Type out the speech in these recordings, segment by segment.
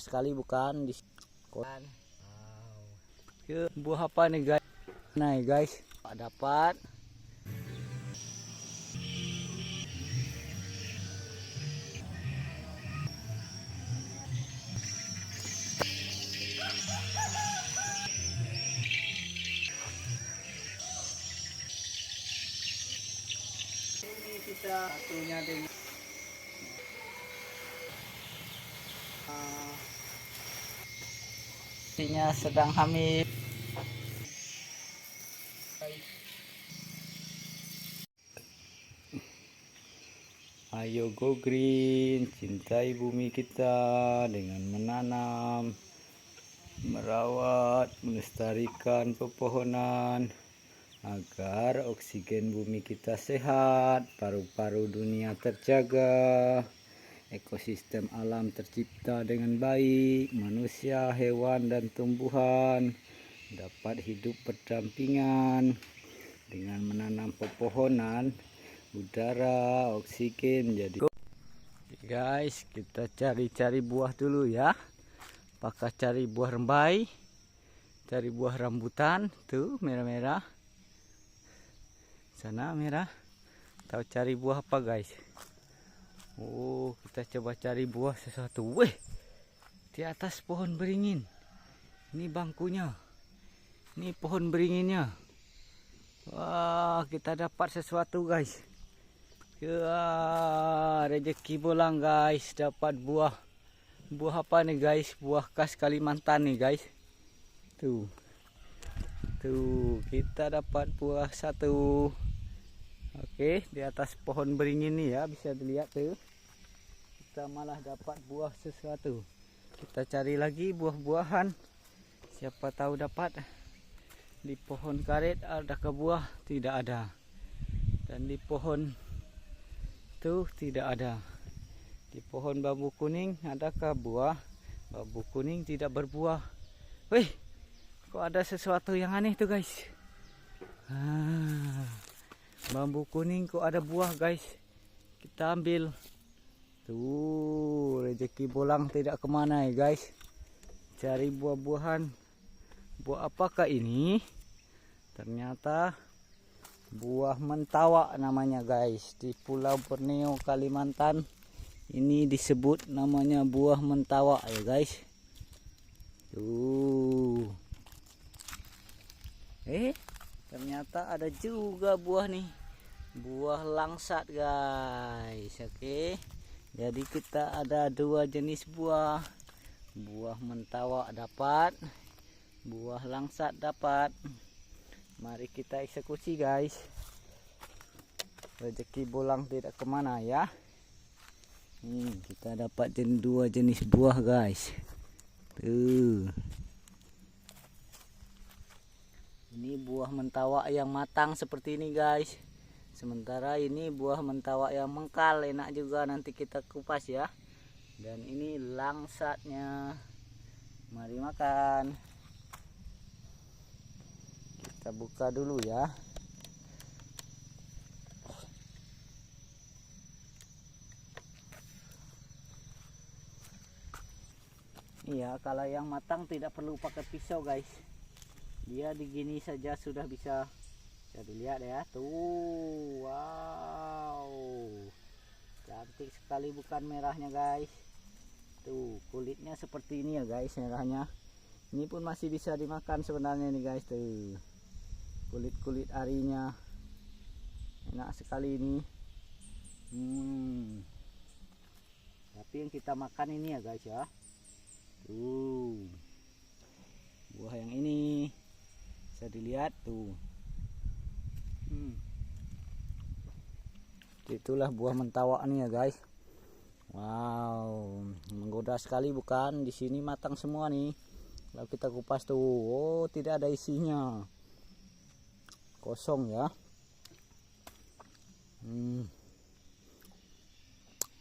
sekali bukan di koran. Wow. Buah apa nih guys? Nah guys, dapat. Ini kita satunya dengan istrinya sedang hamil. Ayo go green, cintai bumi kita dengan menanam, merawat, melestarikan pepohonan agar oksigen bumi kita sehat, paru-paru dunia terjaga, ekosistem alam tercipta dengan baik, manusia, hewan, dan tumbuhan dapat hidup berdampingan dengan menanam pepohonan. Udara, oksigen jadi. Guys, kita cari-cari buah dulu ya. Apakah cari buah rembai, cari buah rambutan, tuh merah-merah. Sana merah. Tahu cari buah apa guys? Oh, kita coba cari buah sesuatu. Wih, di atas pohon beringin. Ini bangkunya. Ini pohon beringinnya. Wah, kita dapat sesuatu guys. Ya, rezeki bolang guys, dapat buah. Buah apa nih guys? Buah khas Kalimantan nih guys. Tuh. Tuh, kita dapat buah satu. Oke, di atas pohon beringin nih ya, bisa dilihat tuh. Kita malah dapat buah sesuatu. Kita cari lagi buah-buahan. Siapa tahu dapat. Di pohon karet adakah buah? Tidak ada. Dan di pohon tuh tidak ada. Di pohon bambu kuning adakah buah? Bambu kuning tidak berbuah. Wih, kok ada sesuatu yang aneh tuh guys? Bambu kuning kok ada buah guys? Kita ambil. Tuh, rezeki bolang tidak kemana ya guys? Cari buah-buahan. Buah apakah ini? Ternyata buah mentawak namanya guys. Di Pulau Borneo, Kalimantan, ini disebut namanya buah mentawak ya guys. Tuh. Ternyata ada juga buah nih. Buah langsat guys. Oke. Jadi kita ada dua jenis buah. Buah mentawak dapat. Buah langsat dapat. Mari kita eksekusi guys. Rezeki bolang tidak kemana ya. Kita dapat dua jenis buah guys. Tuh. Ini buah mentawak yang matang seperti ini guys. Sementara ini buah mentawak yang mengkal, enak juga, nanti kita kupas ya. Dan ini langsatnya. Mari makan. Kita buka dulu ya. Iya, kalau yang matang tidak perlu pakai pisau guys. Dia digini saja sudah bisa. Bisa dilihat ya. Tuh, wow. Cantik sekali bukan merahnya guys. Tuh, kulitnya seperti ini ya guys, merahnya. Ini pun masih bisa dimakan sebenarnya nih guys. Tuh. Kulit-kulit arinya enak sekali ini. Tapi yang kita makan ini ya guys ya. Tuh, buah yang ini bisa dilihat tuh. Itulah buah mentawak nih ya guys. Wow, menggoda sekali bukan? Di sini matang semua nih. Kalau kita kupas tuh, oh tidak ada isinya. Kosong ya.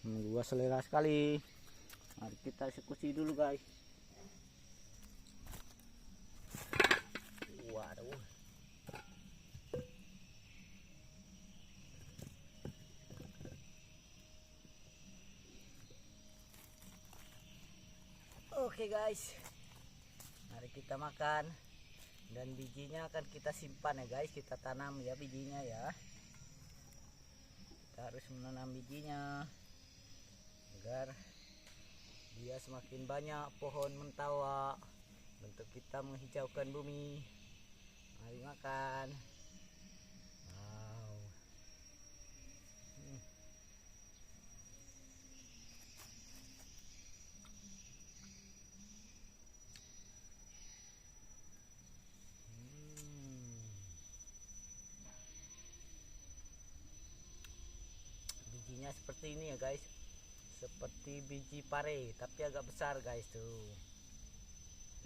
Buah selera sekali. Mari kita eksekusi dulu guys. Waduh. Oke guys, mari kita makan. Dan bijinya akan kita simpan ya guys, kita tanam ya bijinya ya. Kita harus menanam bijinya agar dia semakin banyak pohon mentawa, untuk kita menghijaukan bumi. Mari makan. Wow. Bijinya seperti ini ya guys, seperti biji pare tapi agak besar guys tuh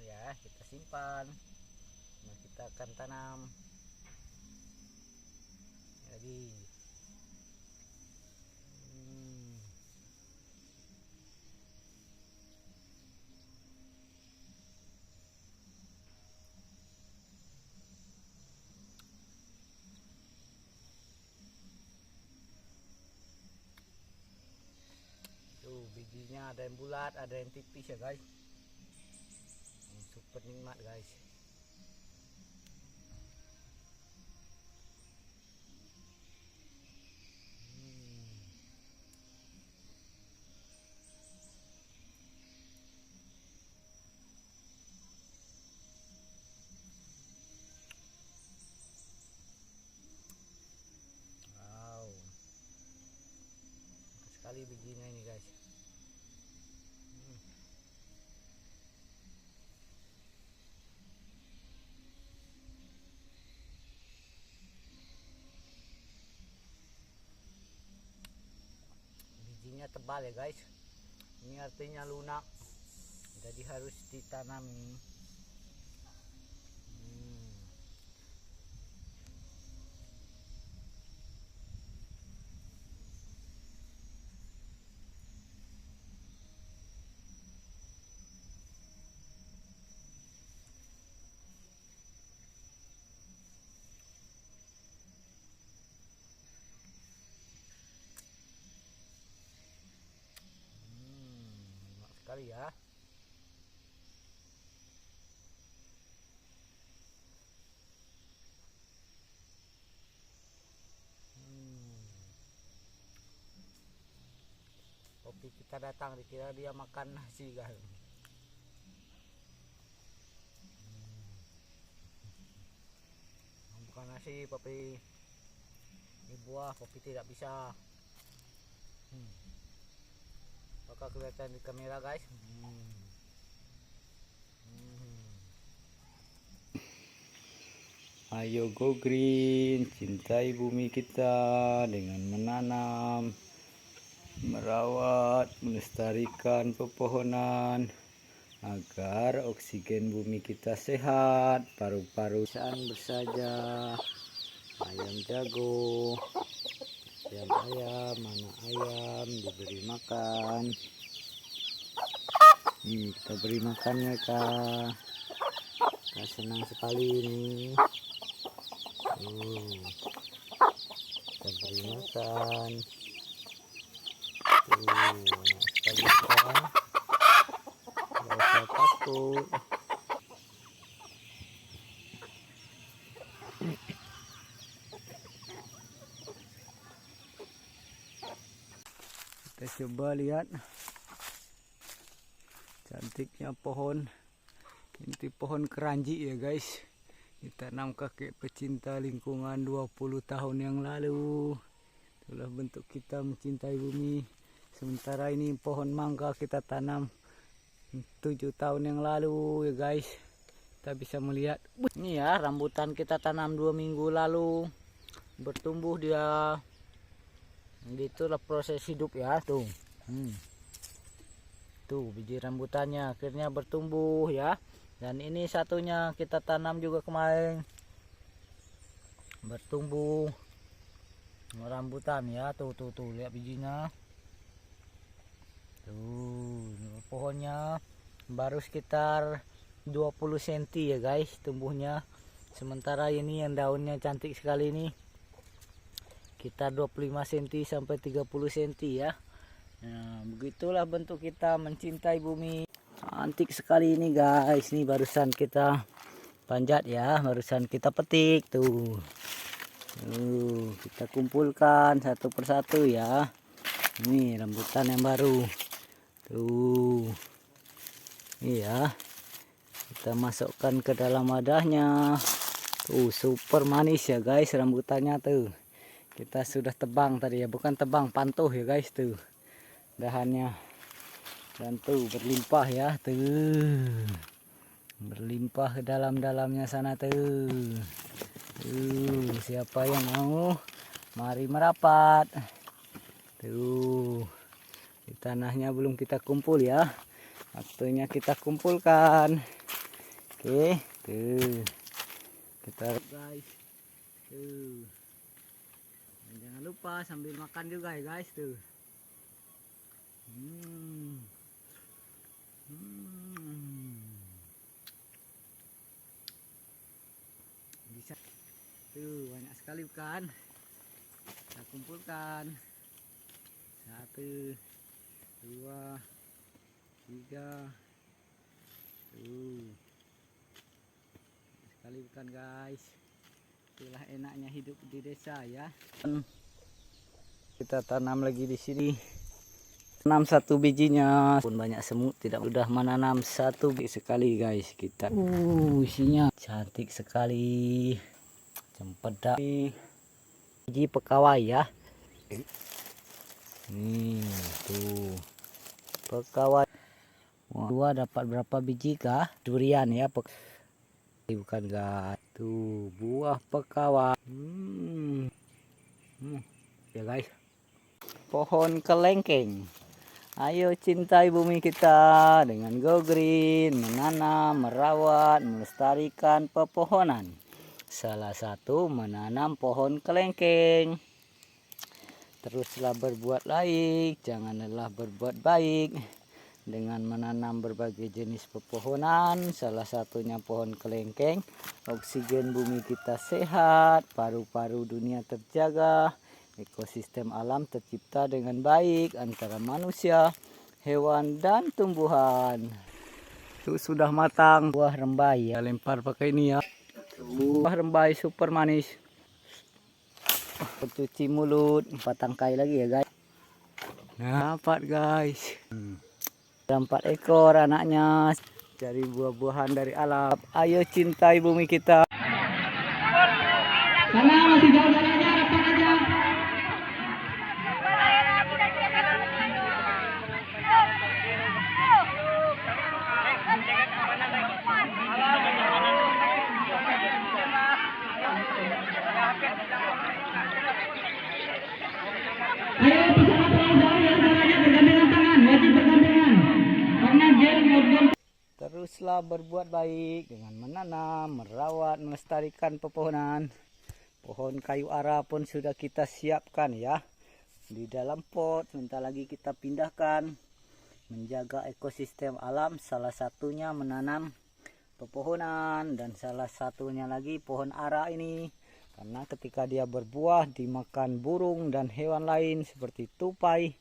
ya. Kita simpan, nah kita akan tanam jadi tuh bijinya ada yang bulat, ada yang tipis ya guys. Super nikmat guys. Wow, sekali bijinya ini guys. Bijinya tebal ya guys, ini artinya lunak, jadi harus ditanami. Enak sekali ya. Kopi kita datang, dikira dia makan nasi guys. Bukan nasi, Popi. Ini buah, Popi tidak bisa. Apakah kelihatan di kamera guys? Ayo go green, cintai bumi kita dengan menanam, merawat, melestarikan pepohonan agar oksigen bumi kita sehat, paru-paru bersaja. Ayam jago, ayam, mana ayam diberi makan. Kita beri makan mereka. Kita senang sekali ini. Kita beri makan. Sekali kita. Gak usah takut. Kita coba lihat cantiknya pohon. Ini pohon keranji ya guys. Ditanam kakek pecinta lingkungan 20 tahun yang lalu. Itulah bentuk kita mencintai bumi. Sementara ini pohon mangga kita tanam 7 tahun yang lalu ya guys. Kita bisa melihat ini ya, rambutan kita tanam 2 minggu lalu. Bertumbuh dia. Itulah proses hidup ya tuh. Tuh biji rambutannya akhirnya bertumbuh ya. Dan ini satunya kita tanam juga kemarin, bertumbuh rambutan ya. Tuh lihat bijinya. Tuh pohonnya baru sekitar 20 cm ya guys tumbuhnya. Sementara ini yang daunnya cantik sekali ini, kita 25 cm sampai 30 cm ya. Nah, begitulah bentuk kita mencintai bumi. Cantik sekali ini guys. Ini barusan kita panjat ya, barusan kita petik tuh. Kita kumpulkan satu persatu ya. Ini rambutan yang baru. Tuh. Iya. Kita masukkan ke dalam wadahnya. Tuh, super manis ya guys rambutannya tuh. Kita sudah tebang tadi ya, bukan tebang, pantuh ya guys tuh. Dahannya. Dan tuh berlimpah ya tuh. Berlimpah ke dalam-dalamnya sana tuh. Siapa yang mau? Mari merapat. Tuh. Di tanahnya belum kita kumpul ya. Waktunya kita kumpulkan. Oke, tuh. Kita guys. Tuh. Dan jangan lupa sambil makan juga ya guys tuh. Bisa. Tuh, banyak sekali bukan? Kita kumpulkan. 1, 2, 3. Tuh. Sekali bukan guys. Itulah enaknya hidup di desa ya. Kita tanam lagi di sini. Tanam satu bijinya pun banyak semut, tidak mudah menanam satu biji sekali guys kita. Isinya cantik sekali. Cempedak. Biji pekawai ya. Nih tuh. Pekawai. Dua dapat berapa biji kah? Durian ya. Bukan guys. Tuh buah pekawai. Ya guys. Pohon kelengkeng. Ayo cintai bumi kita dengan Go Green, menanam, merawat, melestarikan pepohonan. Salah satu menanam pohon kelengkeng. Teruslah berbuat baik, jangan lelah berbuat baik. Dengan menanam berbagai jenis pepohonan, salah satunya pohon kelengkeng, oksigen bumi kita sehat, paru-paru dunia terjaga. Ekosistem alam tercipta dengan baik antara manusia, hewan, dan tumbuhan. Itu sudah matang buah rembai ya, lempar pakai ini ya. Buah rembai super manis. Cuci mulut, 4 tangkai lagi ya guys. Nah, dapat guys. 4 ekor anaknya dari buah-buahan dari alam. Ayo cintai bumi kita. Sana masih jauh aja, rapat aja. Ayo pesawat terlalu jauh ya, jalannya bergandengan tangan, wajib bergandengan. Karena game. Teruslah berbuat baik dengan menanam, merawat, melestarikan pepohonan. Pohon kayu ara pun sudah kita siapkan ya. Di dalam pot, sebentar lagi kita pindahkan. Menjaga ekosistem alam, salah satunya menanam pepohonan. Dan salah satunya lagi pohon ara ini. Karena ketika dia berbuah dimakan burung dan hewan lain seperti tupai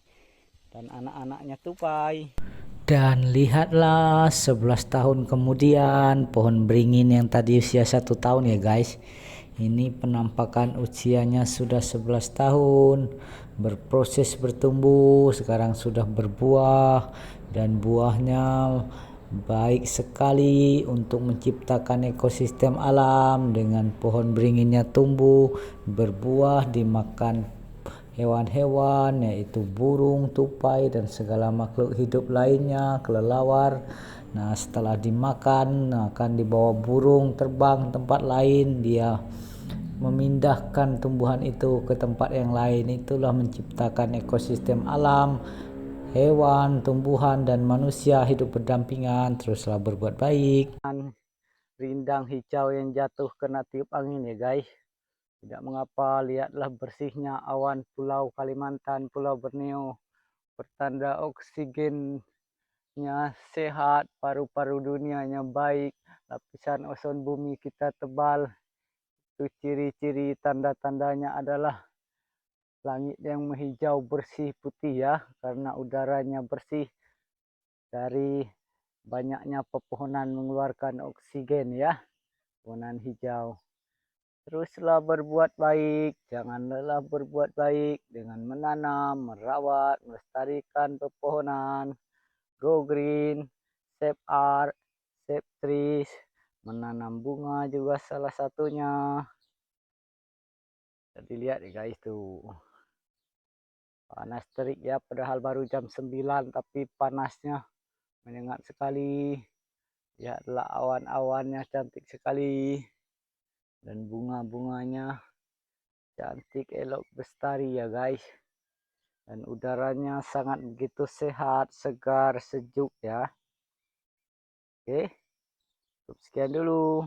dan anak-anaknya tupai. Dan lihatlah 11 tahun kemudian pohon beringin yang tadi usia 1 tahun ya guys. Ini penampakan usianya sudah 11 tahun. Berproses bertumbuh, sekarang sudah berbuah. Dan buahnya baik sekali untuk menciptakan ekosistem alam. Dengan pohon beringinnya tumbuh, berbuah, dimakan hewan-hewan yaitu burung, tupai, dan segala makhluk hidup lainnya, kelelawar. Nah, setelah dimakan akan dibawa burung terbang tempat lain, dia memindahkan tumbuhan itu ke tempat yang lain. Itulah menciptakan ekosistem alam, hewan, tumbuhan, dan manusia hidup berdampingan. Teruslah berbuat baik. Rindang hijau yang jatuh kena tiup angin ya guys. Tidak mengapa, lihatlah bersihnya awan Pulau Kalimantan, Pulau Borneo. Pertanda oksigennya sehat, paru-paru dunianya baik, lapisan ozon bumi kita tebal. Itu ciri-ciri tanda-tandanya adalah langit yang menghijau bersih putih ya, karena udaranya bersih dari banyaknya pepohonan mengeluarkan oksigen ya, pepohonan hijau. Teruslah berbuat baik, jangan lelah berbuat baik dengan menanam, merawat, melestarikan pepohonan. Go green, save art, save trees, menanam bunga juga salah satunya. Jadi lihat ya guys tuh. Panas terik ya, padahal baru jam 9 tapi panasnya menyengat sekali. Lihatlah awan-awannya cantik sekali. Dan bunga-bunganya cantik, elok, bestari ya guys. Dan udaranya sangat begitu sehat, segar, sejuk ya. Oke, cukup sekian dulu.